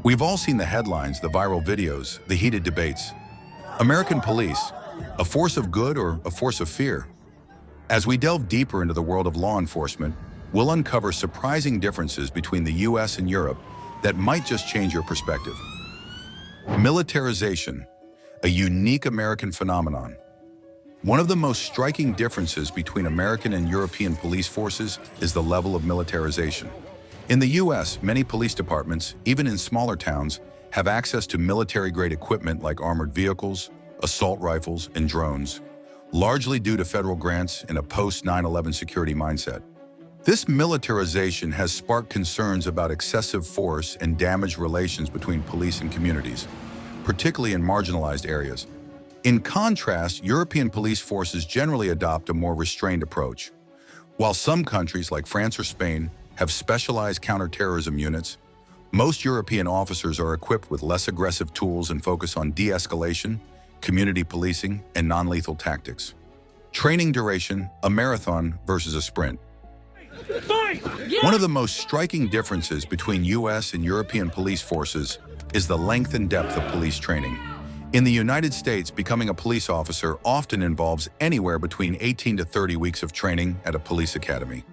We've all seen the headlines, the viral videos, the heated debates. American police, a force of good or a force of fear? As we delve deeper into the world of law enforcement, we'll uncover surprising differences between the US and Europe that might just change your perspective. Militarization, a unique American phenomenon. One of the most striking differences between American and European police forces is the level of militarization. In the US, many police departments, even in smaller towns, have access to military-grade equipment like armored vehicles, assault rifles, and drones, largely due to federal grants and a post-9/11 security mindset. This militarization has sparked concerns about excessive force and damaged relations between police and communities, particularly in marginalized areas. In contrast, European police forces generally adopt a more restrained approach. While some countries like France or Spain have specialized counterterrorism units, most European officers are equipped with less aggressive tools and focus on de-escalation, community policing, and non-lethal tactics. Training duration, a marathon versus a sprint. One of the most striking differences between US and European police forces is the length and depth of police training. In the United States, becoming a police officer often involves anywhere between 18 to 30 weeks of training at a police academy.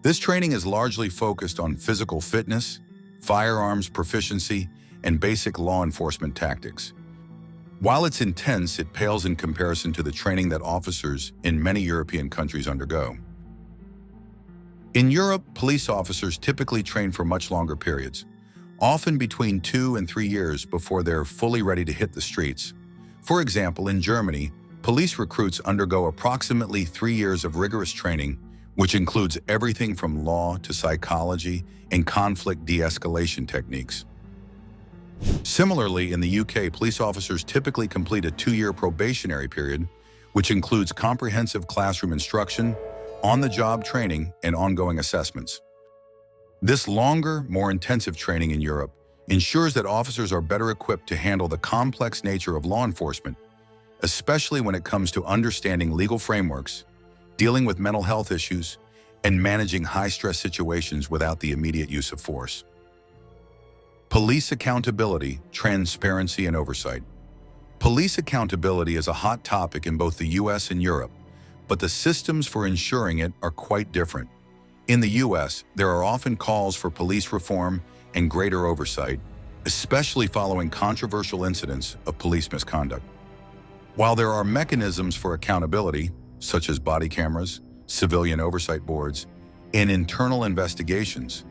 This training is largely focused on physical fitness, firearms proficiency, and basic law enforcement tactics. While it's intense, it pales in comparison to the training that officers in many European countries undergo. In Europe, police officers typically train for much longer periods, often between 2 and 3 years before they're fully ready to hit the streets. For example, in Germany, police recruits undergo approximately 3 years of rigorous training, which includes everything from law to psychology and conflict de-escalation techniques. Similarly, in the UK, police officers typically complete a 2-year probationary period, which includes comprehensive classroom instruction, on-the-job training, and ongoing assessments. This longer, more intensive training in Europe ensures that officers are better equipped to handle the complex nature of law enforcement, especially when it comes to understanding legal frameworks, dealing with mental health issues, and managing high-stress situations without the immediate use of force. Police accountability, transparency, and oversight. Police accountability is a hot topic in both the US and Europe, but the systems for ensuring it are quite different. In the US, there are often calls for police reform and greater oversight, especially following controversial incidents of police misconduct. While there are mechanisms for accountability, such as body cameras, civilian oversight boards, and internal investigations,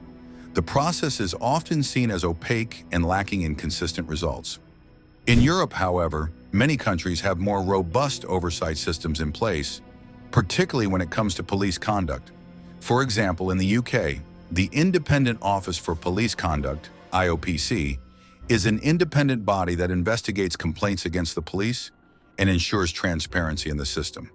the process is often seen as opaque and lacking in consistent results. In Europe, however, many countries have more robust oversight systems in place, particularly when it comes to police conduct. For example, in the UK, the Independent Office for Police Conduct, IOPC, is an independent body that investigates complaints against the police and ensures transparency in the system.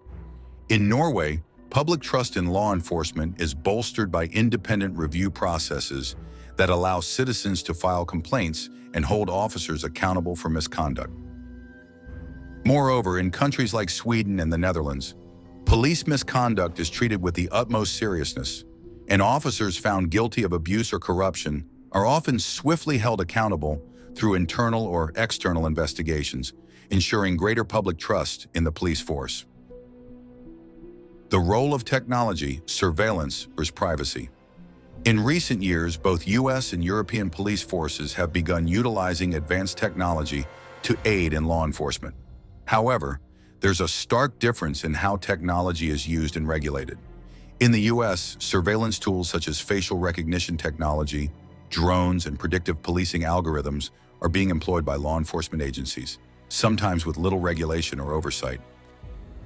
In Norway, public trust in law enforcement is bolstered by independent review processes that allow citizens to file complaints and hold officers accountable for misconduct. Moreover, in countries like Sweden and the Netherlands, police misconduct is treated with the utmost seriousness, and officers found guilty of abuse or corruption are often swiftly held accountable through internal or external investigations, ensuring greater public trust in the police force. The role of technology, surveillance versus privacy. In recent years, both US and European police forces have begun utilizing advanced technology to aid in law enforcement. However, there's a stark difference in how technology is used and regulated. In the US, surveillance tools such as facial recognition technology, drones, and predictive policing algorithms are being employed by law enforcement agencies, sometimes with little regulation or oversight.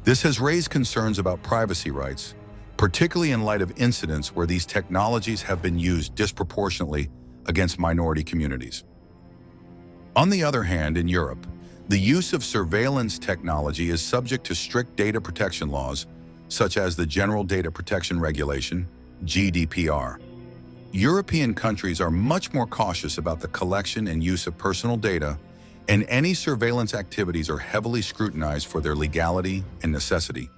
This has raised concerns about privacy rights, particularly in light of incidents where these technologies have been used disproportionately against minority communities. On the other hand, in Europe, the use of surveillance technology is subject to strict data protection laws, such as the General Data Protection Regulation, GDPR. European countries are much more cautious about the collection and use of personal data, and any surveillance activities are heavily scrutinized for their legality and necessity.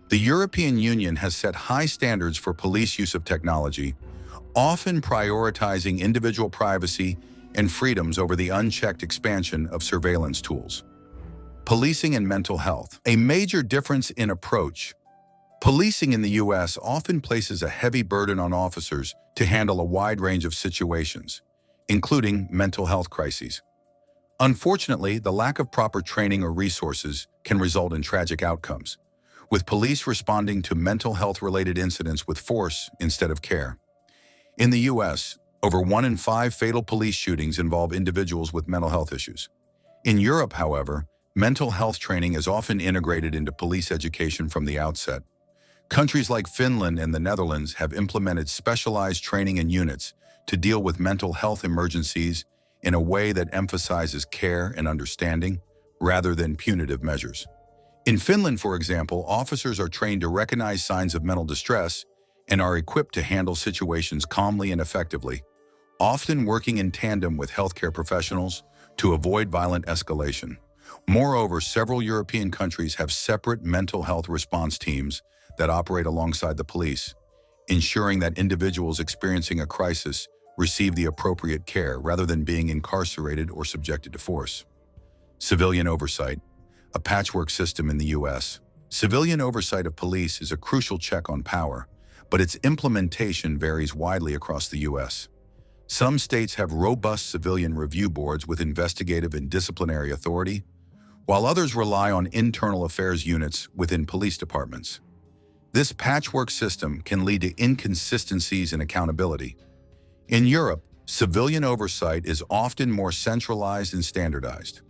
The European Union has set high standards for police use of technology, often prioritizing individual privacy and freedoms over the unchecked expansion of surveillance tools. Policing and mental health. A major difference in approach. Policing in the U.S. often places a heavy burden on officers to handle a wide range of situations, including mental health crises. Unfortunately, the lack of proper training or resources can result in tragic outcomes, with police responding to mental health-related incidents with force instead of care. In the U.S., over 1 in 5 fatal police shootings involve individuals with mental health issues. In Europe, however, mental health training is often integrated into police education from the outset. Countries like Finland and the Netherlands have implemented specialized training and units to deal with mental health emergencies in a way that emphasizes care and understanding rather than punitive measures. In Finland, for example, officers are trained to recognize signs of mental distress and are equipped to handle situations calmly and effectively, often working in tandem with healthcare professionals to avoid violent escalation. Moreover, several European countries have separate mental health response teams that operate alongside the police, ensuring that individuals experiencing a crisis receive the appropriate care rather than being incarcerated or subjected to force. Civilian oversight. A patchwork system in the U.S. Civilian oversight of police is a crucial check on power, but its implementation varies widely across the U.S. Some states have robust civilian review boards with investigative and disciplinary authority, while others rely on internal affairs units within police departments. This patchwork system can lead to inconsistencies in accountability. In Europe, civilian oversight is often more centralized and standardized.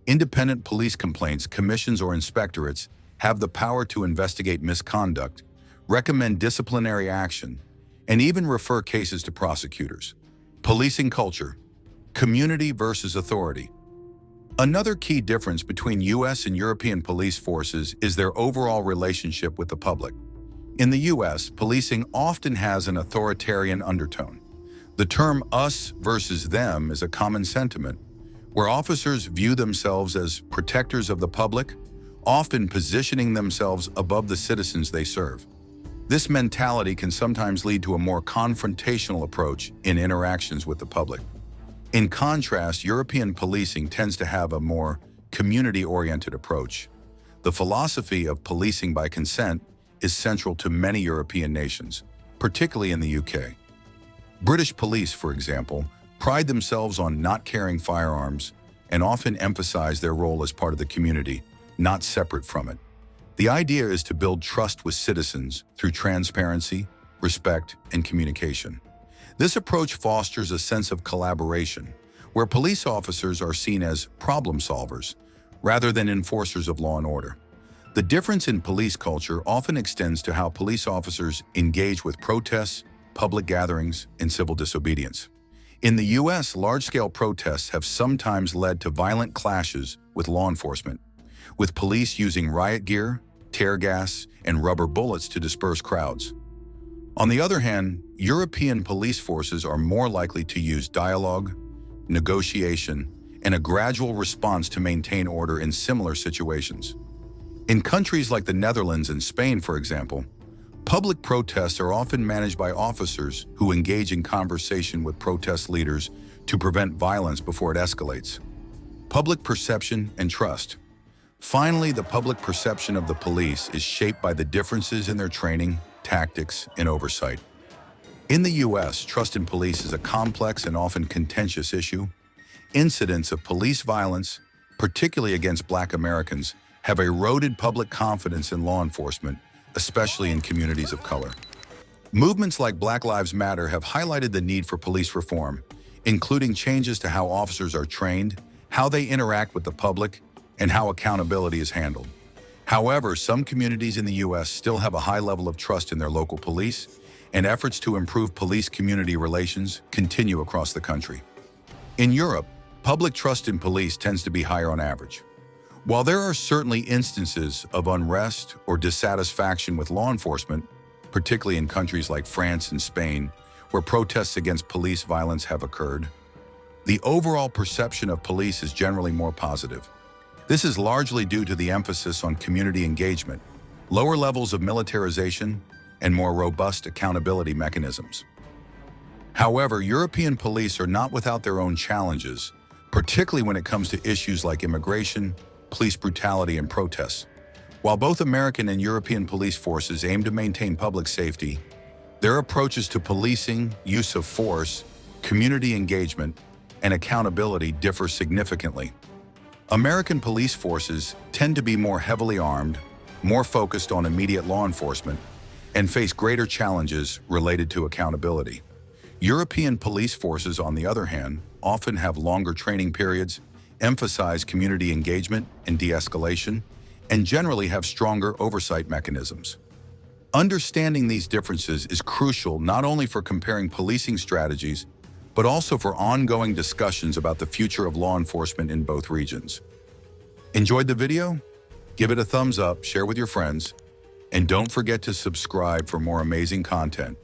Independent police complaints commissions or inspectorates have the power to investigate misconduct, recommend disciplinary action, and even refer cases to prosecutors. Policing culture. Community versus authority. Another key difference between U.S. and European police forces is their overall relationship with the public. In the U.S., policing often has an authoritarian undertone. The term us versus them is a common sentiment, where officers view themselves as protectors of the public, often positioning themselves above the citizens they serve. This mentality can sometimes lead to a more confrontational approach in interactions with the public. In contrast, European policing tends to have a more community-oriented approach. The philosophy of policing by consent is central to many European nations, particularly in the UK. British police, for example, pride themselves on not carrying firearms and often emphasize their role as part of the community, not separate from it. The idea is to build trust with citizens through transparency, respect, and communication. This approach fosters a sense of collaboration, where police officers are seen as problem solvers rather than enforcers of law and order. The difference in police culture often extends to how police officers engage with protests, public gatherings, and civil disobedience. In the U.S., large-scale protests have sometimes led to violent clashes with law enforcement, with police using riot gear, tear gas, and rubber bullets to disperse crowds. On the other hand, European police forces are more likely to use dialogue, negotiation, and a gradual response to maintain order in similar situations. In countries like the Netherlands and Spain, for example, public protests are often managed by officers who engage in conversation with protest leaders to prevent violence before it escalates. Public perception and trust. Finally, the public perception of the police is shaped by the differences in their training, tactics, and oversight. In the U.S., trust in police is a complex and often contentious issue. Incidents of police violence, particularly against Black Americans, have eroded public confidence in law enforcement, especially in communities of color. Movements like Black Lives Matter have highlighted the need for police reform, including changes to how officers are trained, how they interact with the public, and how accountability is handled. However, some communities in the U.S. still have a high level of trust in their local police, and efforts to improve police-community relations continue across the country. In Europe, public trust in police tends to be higher on average. While there are certainly instances of unrest or dissatisfaction with law enforcement, particularly in countries like France and Spain, where protests against police violence have occurred, the overall perception of police is generally more positive. This is largely due to the emphasis on community engagement, lower levels of militarization, and more robust accountability mechanisms. However, European police are not without their own challenges, particularly when it comes to issues like immigration, police brutality, and protests. While both American and European police forces aim to maintain public safety, their approaches to policing, use of force, community engagement, and accountability differ significantly. American police forces tend to be more heavily armed, more focused on immediate law enforcement, and face greater challenges related to accountability. European police forces, on the other hand, often have longer training periods, emphasize community engagement and de-escalation, and generally have stronger oversight mechanisms. Understanding these differences is crucial not only for comparing policing strategies, but also for ongoing discussions about the future of law enforcement in both regions. Enjoyed the video? Give it a thumbs up, share with your friends, and don't forget to subscribe for more amazing content.